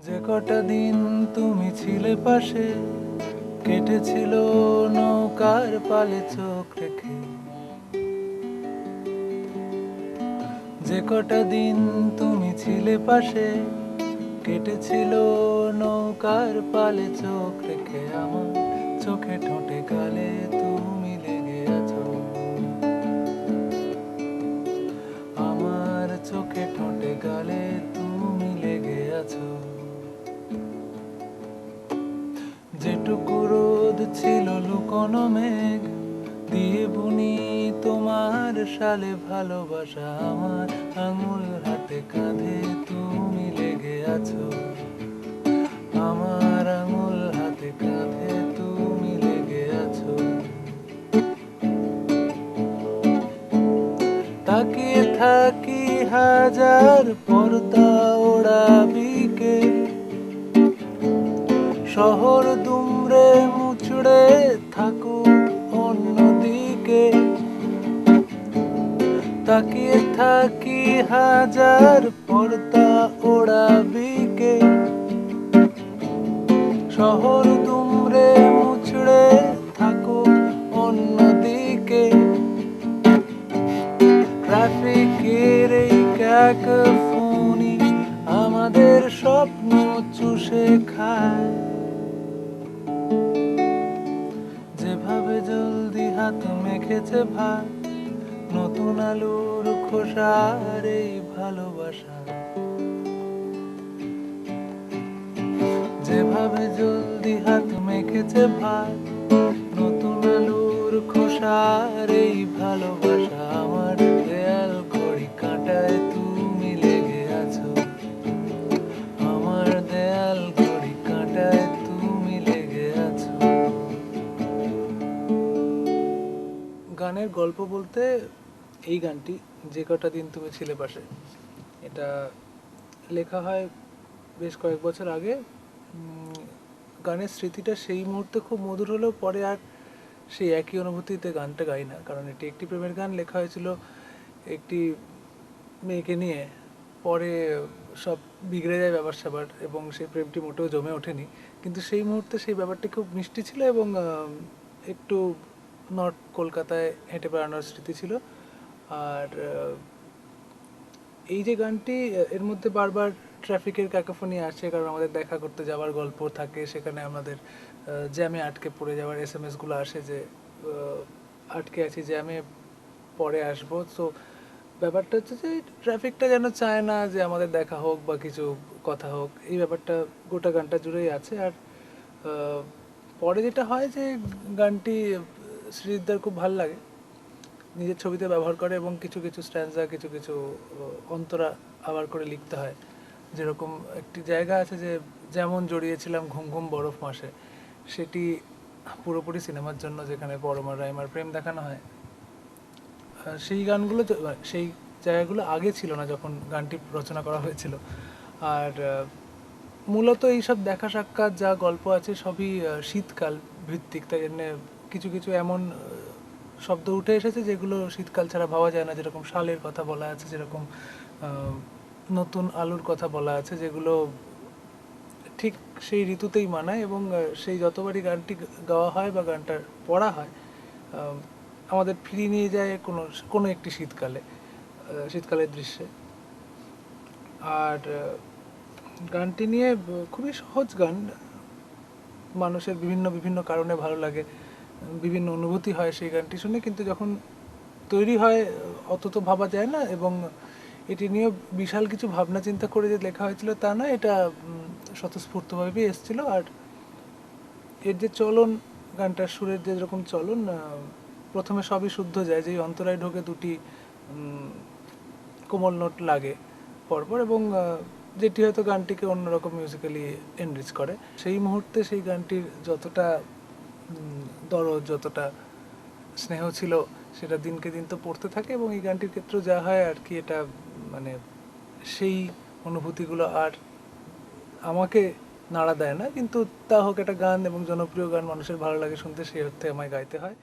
যে কটা দিন তুমি ছিলে পাশে, কেটেছিল নৌকার পালে চোখ রেখে। যে কটা দিন তুমি ছিলে পাশে, কেটেছিল নৌকার পালে চোখ রেখে। আমার চোখে ঠোঁটে গালে তুমি লেগে আছো, আমার চোখে ঠোঁটে গালে তুমি লেগে আছো। যেটুকু রোদ ছিল লুকোনো মেঘ দিয়ে বুনি তোমার সালে ভালোবাসা। আমার আঙুল হাতে কাঁধে তুমি লেগে আছো, আমার আঙুল হাতে কাঁধে তুমি লেগে আছো। তাকিয়ে থাকি হাজার পর্দা ওড়া বিকেল, শহর দুমড়ে মুচড়ে থাকুক অন্যদিকে। তাকিয়ে থাকি হাজার পর্দা ওড়া বিকেল, শহর দুমড়ে মুচড়ে থাকুক অন্যদিকে। ট্রাফিকের এই ক্যাকোফোনি আমাদের স্বপ্ন চুষে খায়। যেভাবে জলদি হাত মেখেছে ভাত, নতুন আলুর খোসার এই ভালোবাসা। যেভাবে জলদি হাত মেখেছে ভাত, নতুন আলুর খোসার এই ভালোবাসা। আমার দেয়াল ঘড়ি কাঁটায় তুমি লেগে আছো, আমার দেয়াল ঘড়ি কাঁটায় তুমি লেগে আছো। গানের গল্প বলতে এই গানটি, যে কটা দিন তুমি ছিলে পাশে, এটা লেখা হয় বেশ কয়েক বছর আগে। গানের স্মৃতিটা সেই মুহূর্তে খুব মধুর হলেও পরে আর সেই একই অনুভূতিতে গানটা গাই না, কারণ এটি একটি প্রেমের গান। লেখা হয়েছিল একটি মেয়েকে নিয়ে, পরে সব বিগড়ে যায় ব্যাপার স্যাপার এবং সেই প্রেমটি মোটেও জমে ওঠেনি। কিন্তু সেই মুহূর্তে সেই ব্যাপারটি খুব মিষ্টি ছিল এবং একটু নর্থ কলকাতায় হেঁটে বেড়ানোর স্মৃতি ছিল। আর এই যে গানটি, এর মধ্যে বারবার ট্রাফিকের ক্যাকোফোনি আসছে, কারণ আমাদের দেখা করতে যাওয়ার গল্প থাকে। সেখানে আমাদের জ্যামে আটকে পড়ে যাওয়ার SMS-গুলো আসে যে আটকে আছি জ্যামে, পরে আসবো। তো ব্যাপারটা হচ্ছে যে ট্রাফিকটা যেন চায় না যে আমাদের দেখা হোক বা কিছু কথা হোক। এই ব্যাপারটা গোটা গানটা জুড়েই আছে। আর পরে যেটা হয় যে গানটি শ্রীজিৎদার খুব ভাল লাগে, নিজের ছবিতে ব্যবহার করে এবং কিছু কিছু স্ট্যান্সা, কিছু কিছু অন্তরা আবার করে লিখতে হয়। যেরকম একটি জায়গা আছে যে যেমন জড়িয়েছিলাম ঘুম ঘুম বরফ মাসে, সেটি পুরোপুরি সিনেমার জন্য, যেখানে পরমার রাইমার প্রেম দেখানো হয়। সেই গানগুলো, সেই জায়গাগুলো আগে ছিল না যখন গানটি রচনা করা হয়েছিল। আর মূলত এইসব দেখা সাক্ষাৎ যা গল্প আছে সবই শীতকাল ভিত্তিক, তাই জন্য কিছু কিছু এমন শব্দ উঠে এসেছে যেগুলো শীতকাল ছাড়া ভাবা যায় না। যেরকম শালের কথা বলা আছে, যেরকম নতুন আলুর কথা বলা আছে, যেগুলো ঠিক সেই ঋতুতেই মানায়। এবং সেই যতবারই গানটি গাওয়া হয় বা গানটা পড়া হয়, আমাদের ফিরিয়ে নিয়ে যায় কোনো কোনো একটি শীতকালে, শীতকালের দৃশ্যে। আর গানটি নিয়ে খুবই সহজ গান, মানুষের বিভিন্ন বিভিন্ন কারণে ভালো লাগে, বিভিন্ন অনুভূতি হয় সেই গানটি শুনে। কিন্তু যখন তৈরি হয় অত তো ভাবা যায় না, এবং এটি নিয়ে বিশাল কিছু ভাবনা চিন্তা করে যে লেখা হয়েছিল তা নয়, এটা স্বতঃস্ফূর্তভাবেই এসেছিল। আর এর যে চলন, গানটার সুরের যে যেরকম চলন, প্রথমে সবই শুদ্ধ যায়, যেই অন্তরায় ঢোকে দুটি কোমল নোট লাগে পরপর, এবং যেটি হয়তো গানটিকে অন্যরকম মিউজিক্যালি এনরিচ করে। সেই মুহূর্তে সেই গানটির যতটা দরদ, যতটা স্নেহ ছিল, সেটা দিনকে দিন তো পড়তে থাকে। এবং এই গানটির ক্ষেত্রেও যা হয় আর কি, এটা মানে সেই অনুভূতিগুলো আর আমাকে নাড়া দেয় না, কিন্তু তা হোক, একটা গান এবং জনপ্রিয় গান মানুষের ভালো লাগে শুনতে, সেই অর্থে আমায় গাইতে হয়।